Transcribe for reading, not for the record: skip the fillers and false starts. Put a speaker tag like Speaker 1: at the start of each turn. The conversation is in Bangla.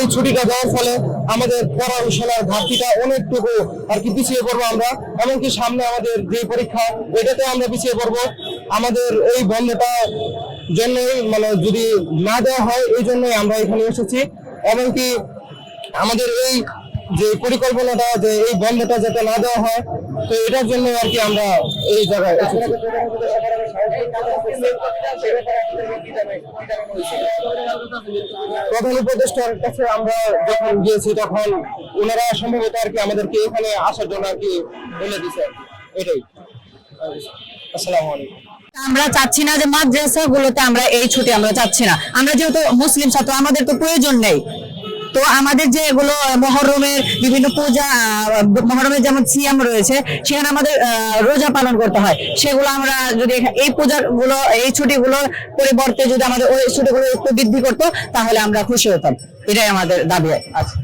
Speaker 1: এই ছুটিটা দেওয়ার ফলে আমাদের পড়াশোনার ঘাটতিটা অনেকটুকু আর কি পিছিয়ে পড়বো আমরা। এমনকি সামনে আমাদের যে পরীক্ষা, এটাতে আমরা পিছিয়ে পড়বো। আমাদের এই বন্ধটা জন্যই মানে যদি না দেওয়া হয়, এই জন্যই আমরা এখানে এসেছি। এমনকি আমাদের এই যে পরিকল্পনাটা, যে এই বন্ধটা যাতে না দেওয়া হয়, তো এটার জন্য আর কি আমরা এই জায়গায় এসেছি। প্রধান উপদেষ্টার কাছে আমরা যখন গিয়েছি, তখন ওনারা সম্ভবত আর কি আমাদেরকে এখানে আসার জন্য আর কি বলে দিছে। এটাই। আসসালামু আলাইকুম।
Speaker 2: আমরা চাচ্ছি না যে মাদ্রাসা গুলোতে আমরা এই ছুটি আমরা চাচ্ছি না। আমরা যেহেতু মুসলিম ছাত্র, আমাদের তো প্রয়োজন নেই। তো আমাদের যে এগুলো মহরমের বিভিন্ন পূজা, মহরমের যেমন সিয়াম রয়েছে, সেখানে আমাদের রোজা পালন করতে হয়। সেগুলো আমরা যদি এই পূজার গুলো, এই ছুটিগুলোর পরিবর্তে যদি আমাদের ওই ছুটিগুলো একটু বৃদ্ধি করতো, তাহলে আমরা খুশি হতাম। এটাই আমাদের দাবি আছে।